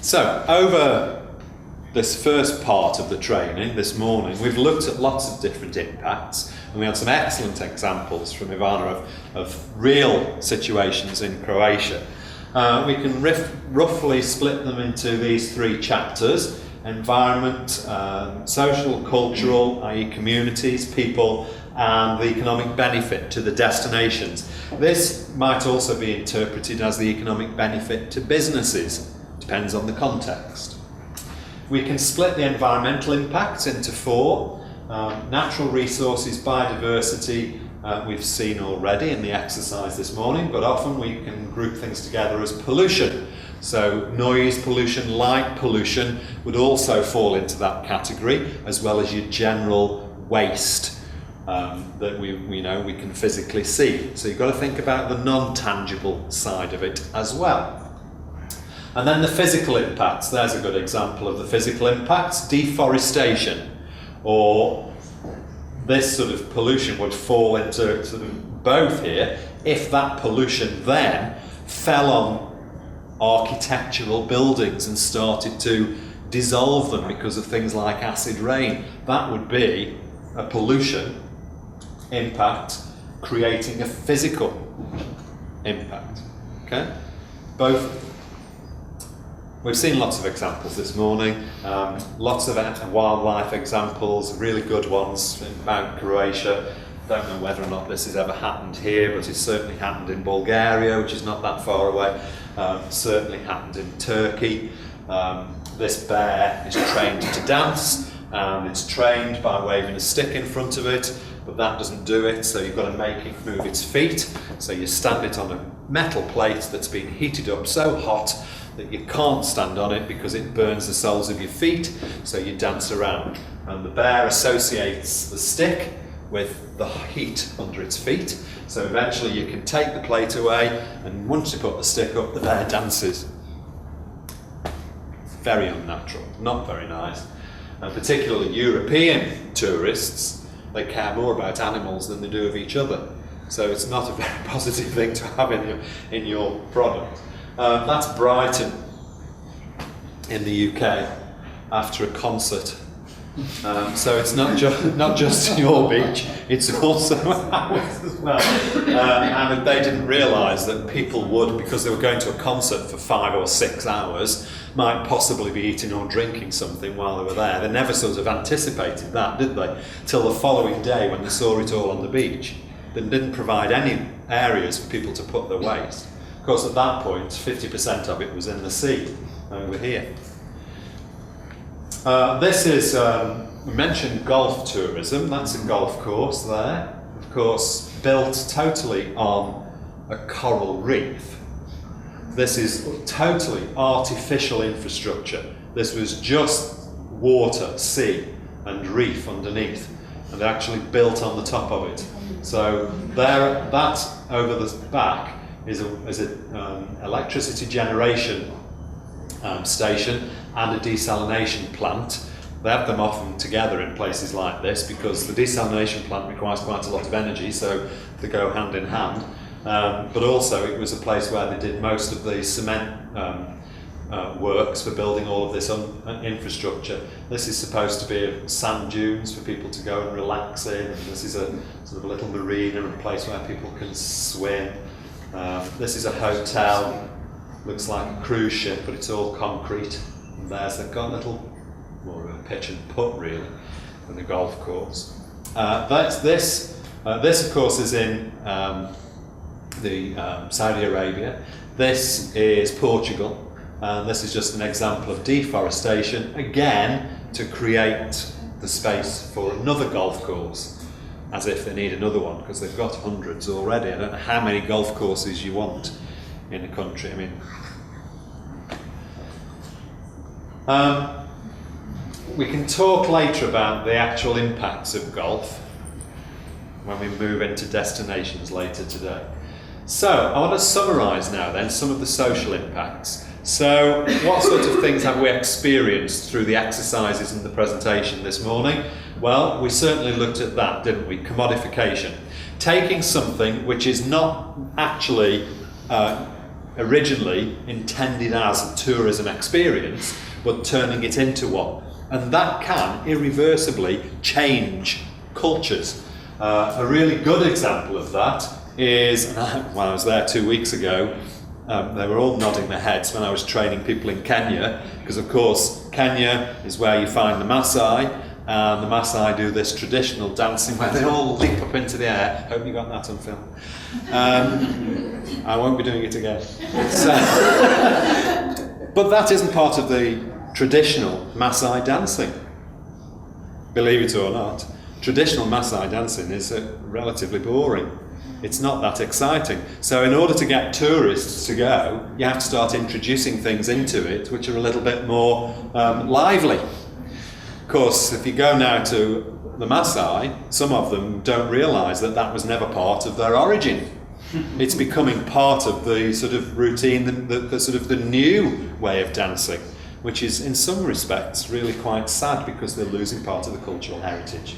So, over this first part of the training this morning, we've looked at lots of different impacts, and we had some excellent examples from Ivana of real situations in Croatia. We can roughly split them into these three chapters: environment, social, cultural, i.e. communities, people, and the economic benefit to the destinations. This might also be interpreted as the economic benefit to businesses, depends on the context. We can split the environmental impacts into four: natural resources, biodiversity, we've seen already in the exercise this morning, but often we can group things together as pollution. So noise pollution, light pollution would also fall into that category, as well as your general waste that we know we can physically see. So you've got to think about the non-tangible side of it as well. And then the physical impacts. There's a good example of the physical impacts: deforestation, or this sort of pollution would fall into sort of both here if that pollution then fell on architectural buildings and started to dissolve them because of things like acid rain. That would be a pollution impact creating a physical impact. Okay? Both. We've seen lots of examples this morning, lots of wildlife examples, really good ones about Croatia. Don't know whether or not this has ever happened here, but it's certainly happened in Bulgaria, which is not that far away. Certainly happened in Turkey. This bear is trained to dance, and it's trained by waving a stick in front of it, but that doesn't do it, so you've got to make it move its feet. So you stand it on a metal plate that's been heated up so hot that you can't stand on it because it burns the soles of your feet, so you dance around. And the bear associates the stick with the heat under its feet, so eventually you can take the plate away, and once you put the stick up, the bear dances. Very unnatural, not very nice. And particularly European tourists, they care more about animals than they do of each other. So it's not a very positive thing to have in your product. That's Brighton in the UK after a concert. So it's not just your beach, it's also ours as well. And they didn't realise that people would, because they were going to a concert for 5 or 6 hours, might possibly be eating or drinking something while they were there. They never sort of anticipated that, did they? Till the following day when they saw it all on the beach. They didn't provide any areas for people to put their waste. Of course, at that point, 50% of it was in the sea over here. This is, we mentioned golf tourism. That's a golf course there. Of course, built totally on a coral reef. This is totally artificial infrastructure. This was just water, sea, and reef underneath, and they actually built on the top of it. So there, that over the back is an electricity generation station and a desalination plant. They have them often together in places like this because the desalination plant requires quite a lot of energy, so they go hand in hand. But also it was a place where they did most of the cement works for building all of this infrastructure. This is supposed to be sand dunes for people to go and relax in, and this is a sort of a little marina and a place where people can swim. This is a hotel, looks like a cruise ship, but it's all concrete. And they've got a little, more of a pitch and putt really, than the golf course. This of course is in Saudi Arabia. This is Portugal. And this is just an example of deforestation, again, to create the space for another golf course, as if they need another one, because they've got hundreds already. I don't know how many golf courses you want in a country. I mean, we can talk later about the actual impacts of golf when we move into destinations later today. So, I want to summarise now then some of the social impacts. So, what sort of things have we experienced through the exercises and the presentation this morning? Well, we certainly looked at that, didn't we? Commodification. Taking something which is not actually originally intended as a tourism experience, but turning it into one. And that can irreversibly change cultures. A really good example of that is, when I was there 2 weeks ago, they were all nodding their heads when I was training people in Kenya, because of course Kenya is where you find the Maasai, and the Maasai do this traditional dancing where they all leap up into the air. Hope you got that on film. I won't be doing it again. So, but that isn't part of the traditional Maasai dancing. Believe it or not, traditional Maasai dancing is relatively boring. It's not that exciting. So in order to get tourists to go, you have to start introducing things into it which are a little bit more lively. Of course, if you go now to the Maasai, some of them don't realise that that was never part of their origin. It's becoming part of the sort of routine, the sort of the new way of dancing, which is in some respects really quite sad because they're losing part of the cultural heritage.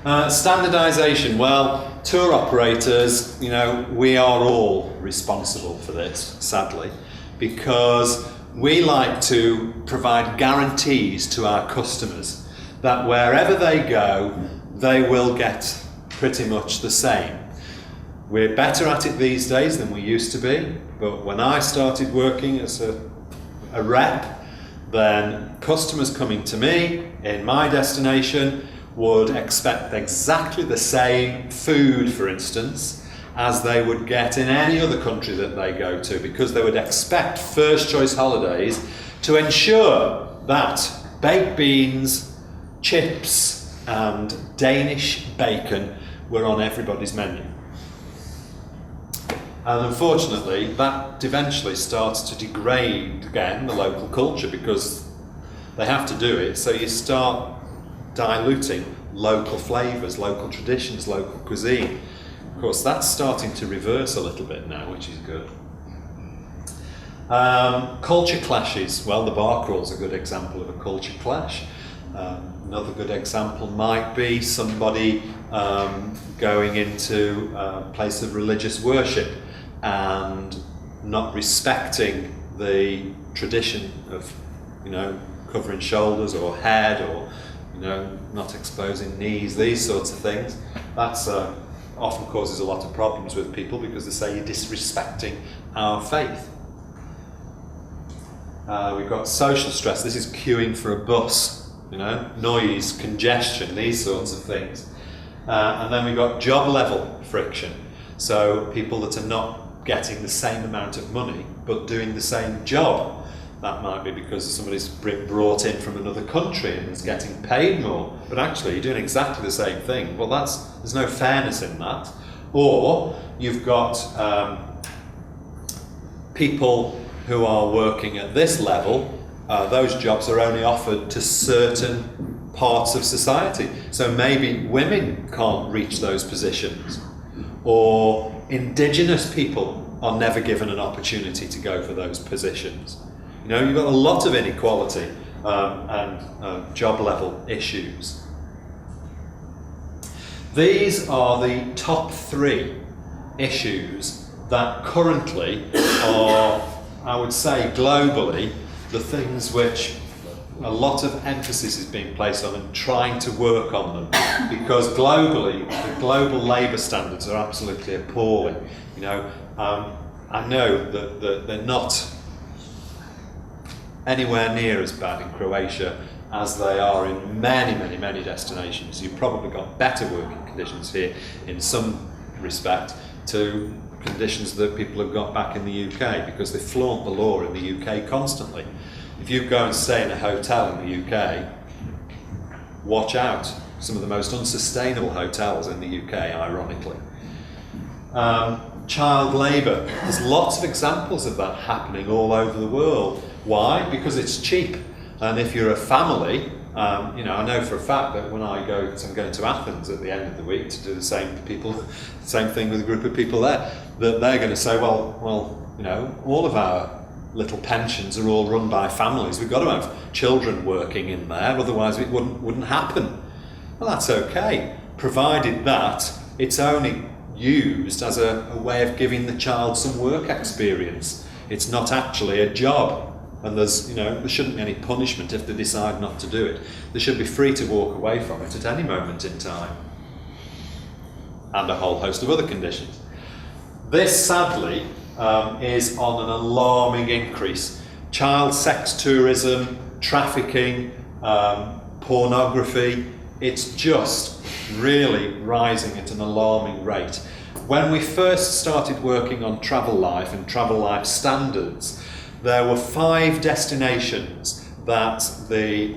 Standardisation, well, tour operators, you know, we are all responsible for this, sadly, because we like to provide guarantees to our customers that wherever they go, they will get pretty much the same. We're better at it these days than we used to be, but when I started working as a rep, then customers coming to me in my destination would expect exactly the same food, for instance, as they would get in any other country that they go to, because they would expect First Choice Holidays to ensure that baked beans, chips and Danish bacon were on everybody's menu. And unfortunately, that eventually starts to degrade again the local culture because they have to do it, so you start diluting local flavours, local traditions, local cuisine. Of course, that's starting to reverse a little bit now, which is good. Culture clashes. Well, the bar crawl's a good example of a culture clash. Another good example might be somebody going into a place of religious worship and not respecting the tradition of, you know, covering shoulders or head, or, you know, not exposing knees, these sorts of things. That's often causes a lot of problems with people because they say you're disrespecting our faith. We've got social stress. This is queuing for a bus, you know, noise, congestion, these sorts of things. And then we've got job level friction. So people that are not getting the same amount of money but doing the same job. That might be because somebody's brought in from another country and is getting paid more, but actually you're doing exactly the same thing. Well, there's no fairness in that. Or you've got people who are working at this level, those jobs are only offered to certain parts of society. So maybe women can't reach those positions, or indigenous people are never given an opportunity to go for those positions. You know, you've got a lot of inequality and job level issues. These are the top 3 issues that currently are, I would say globally, the things which a lot of emphasis is being placed on and trying to work on them, because globally, the global labour standards are absolutely appalling. You know, I know that they're not anywhere near as bad in Croatia as they are in many destinations. You've probably got better working conditions here in some respect to conditions that people have got back in the UK, because they flaunt the law in the UK constantly. If you go and stay in a hotel in the UK, watch out. Some of the most unsustainable hotels in the UK, ironically. Child labour. There's lots of examples of that happening all over the world. Why? Because it's cheap. And if you're a family, you know, I know for a fact that when I'm going to Athens at the end of the week to do the same thing with a group of people there, that they're going to say, well, you know, all of our little pensions are all run by families. We've got to have children working in there, otherwise it wouldn't happen. Well, that's okay, provided that it's only used as a way of giving the child some work experience. It's not actually a job, and there shouldn't be any punishment if they decide not to do it. They should be free to walk away from it at any moment in time, and a whole host of other conditions. This, sadly, is on an alarming increase. Child sex tourism, trafficking, pornography, it's just really rising at an alarming rate. When we first started working on Travelife and Travelife standards, there were 5 destinations that the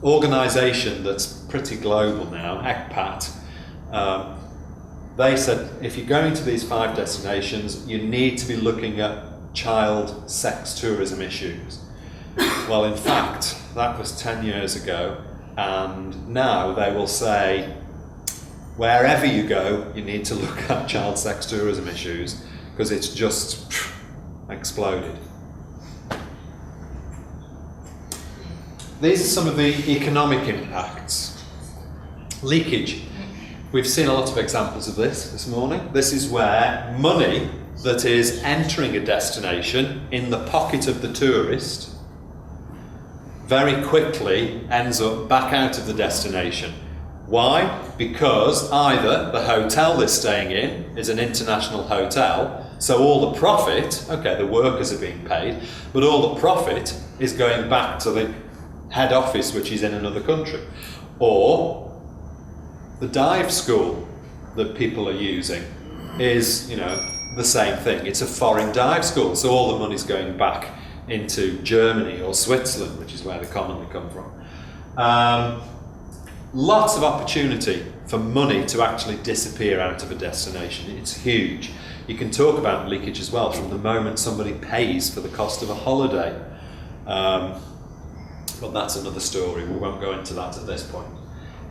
organisation that's pretty global now, UHPA, they said if you're going to these 5 destinations, you need to be looking at child sex tourism issues. Well, in fact, that was 10 years ago, and now they will say wherever you go, you need to look at child sex tourism issues, because it's just exploded. These are some of the economic impacts. Leakage. We've seen a lot of examples of this morning. This is where money that is entering a destination in the pocket of the tourist very quickly ends up back out of the destination. Why? Because either the hotel they're staying in is an international hotel, so all the profit, okay, the workers are being paid, but all the profit is going back to the head office, which is in another country. Or the dive school that people are using is, the same thing. It's a foreign dive school, so all the money's going back into Germany or Switzerland, which is where they commonly come from. Lots of opportunity for money to actually disappear out of a destination. It's huge. You can talk about leakage as well from the moment somebody pays for the cost of a holiday. But that's another story. We won't go into that at this point.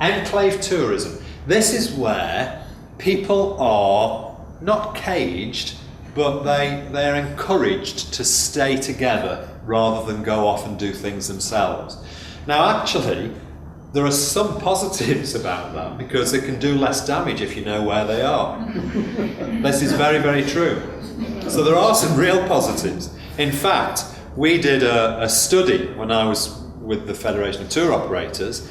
Enclave tourism. This is where people are not caged, but they're encouraged to stay together rather than go off and do things themselves. Now, actually, there are some positives about that, because they can do less damage if you know where they are. This is very, very true. So there are some real positives. In fact, we did a study when I was with the Federation of Tour Operators.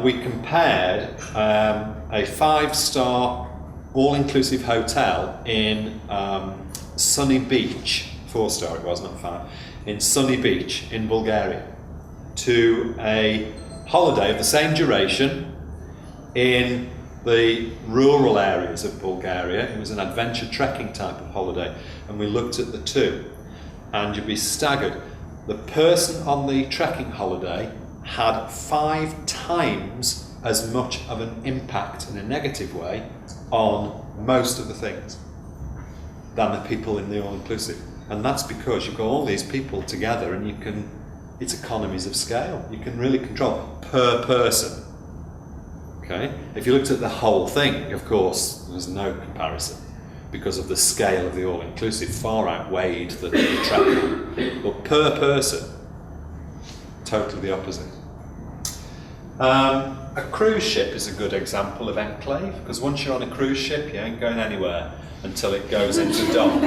We compared a 5-star all-inclusive hotel in Sunny Beach, 4-star it was, not 5, in Sunny Beach in Bulgaria, to a holiday of the same duration in the rural areas of Bulgaria. It was an adventure trekking type of holiday, and we looked at the two, and you'd be staggered. The person on the trekking holiday had 5 times as much of an impact in a negative way on most of the things than the people in the all-inclusive. And that's because you've got all these people together, and it's economies of scale. You can really control per person. Okay? If you looked at the whole thing, of course, there's no comparison, because of the scale of the all-inclusive far outweighed the trekking. But per person, totally the opposite. A cruise ship is a good example of enclave, because once you're on a cruise ship, you ain't going anywhere until it goes into dock.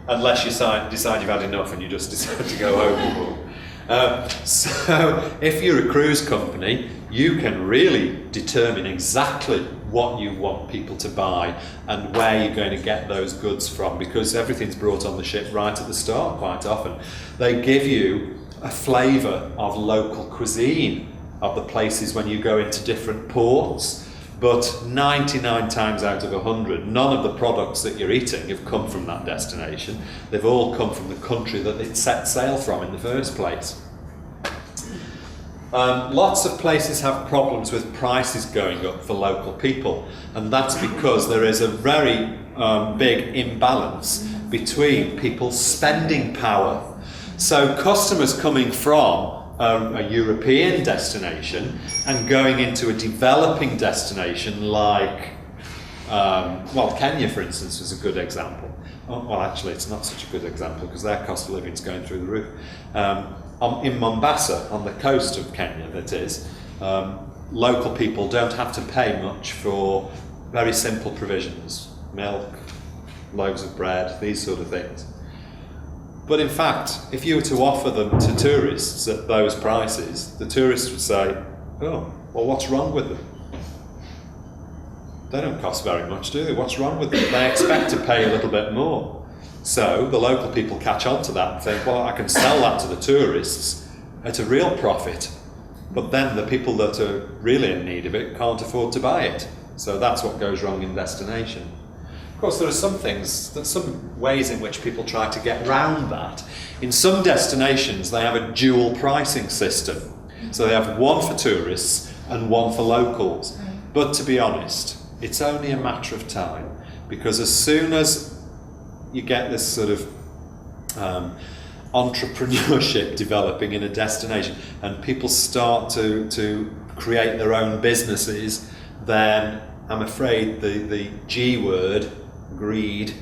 Unless you decide you've had enough and you just decide to go overboard. So if you're a cruise company, you can really determine exactly what you want people to buy and where you're going to get those goods from, because everything's brought on the ship right at the start quite often. They give you a flavour of local cuisine of the places when you go into different ports, but 99 times out of 100, none of the products that you're eating have come from that destination. They've all come from the country that it set sail from in the first place. Lots of places have problems with prices going up for local people, and that's because there is a very big imbalance between people's spending power. So customers coming from a European destination and going into a developing destination like, Kenya, for instance, is a good example. Well, actually, it's not such a good example because their cost of living is going through the roof. In Mombasa, on the coast of Kenya, that is, local people don't have to pay much for very simple provisions, milk, loaves of bread, these sort of things. But in fact, if you were to offer them to tourists at those prices, the tourists would say, oh, well, what's wrong with them? They don't cost very much, do they? What's wrong with them? They expect to pay a little bit more. So the local people catch on to that and think, well, I can sell that to the tourists at a real profit, but then the people that are really in need of it can't afford to buy it. So that's what goes wrong in destination. Of course, there are some ways in which people try to get round that. In some destinations, they have a dual pricing system. So they have one for tourists and one for locals. But to be honest, it's only a matter of time, because as soon as you get this sort of entrepreneurship developing in a destination and people start to create their own businesses, then I'm afraid the G word, greed,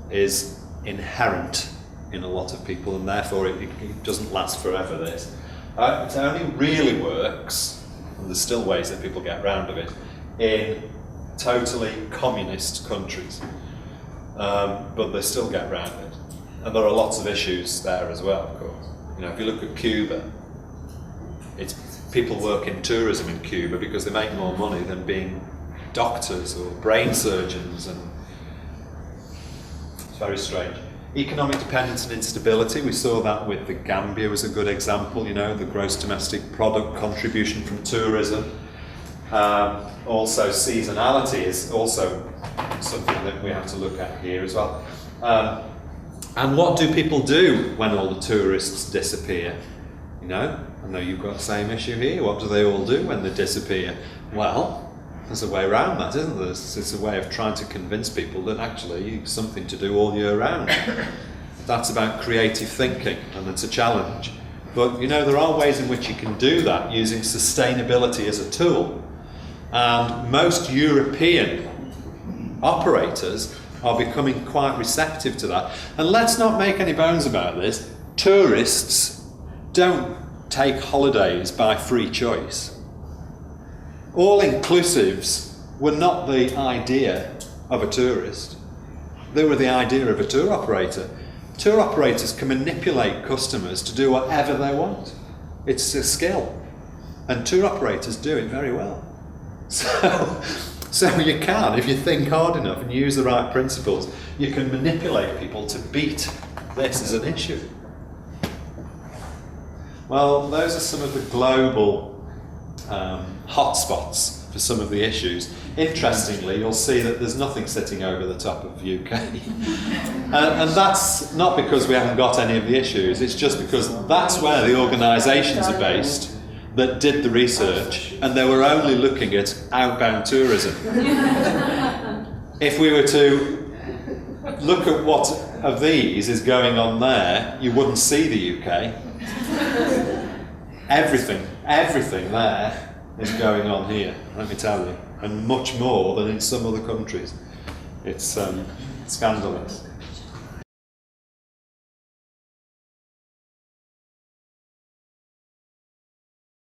is inherent in a lot of people, and therefore it doesn't last forever, this. It only really works, and there's still ways that people get round of it, in totally communist countries. But they still get round it. And there are lots of issues there as well, of course. You know, if you look at Cuba, it's people work in tourism in Cuba because they make more money than being doctors or brain surgeons, and it's very strange. Economic dependence and instability, we saw that with the Gambia was a good example, you know, the gross domestic product contribution from tourism. Also seasonality is also something that we have to look at here as well. And what do people do when all the tourists disappear? You know, I know you've got the same issue here. What do they all do when they disappear? Well, there's a way around that, isn't there? It's a way of trying to convince people that actually it's something to do all year round. That's about creative thinking, and it's a challenge. But you know, there are ways in which you can do that using sustainability as a tool. And most European operators are becoming quite receptive to that. And let's not make any bones about this, tourists don't take holidays by free choice. All-inclusives were not the idea of a tourist. They were the idea of a tour operator. Tour operators can manipulate customers to do whatever they want. It's a skill. And tour operators do it very well. So you can, if you think hard enough and use the right principles, you can manipulate people to beat this as an issue. Well, those are some of the global hotspots for some of the issues. Interestingly, you'll see that there's nothing sitting over the top of the UK. And that's not because we haven't got any of the issues, it's just because that's where the organisations are based that did the research, and they were only looking at outbound tourism. If we were to look at what of these is going on there, you wouldn't see the UK. Everything there is going on here, let me tell you, and much more than in some other countries. It's scandalous.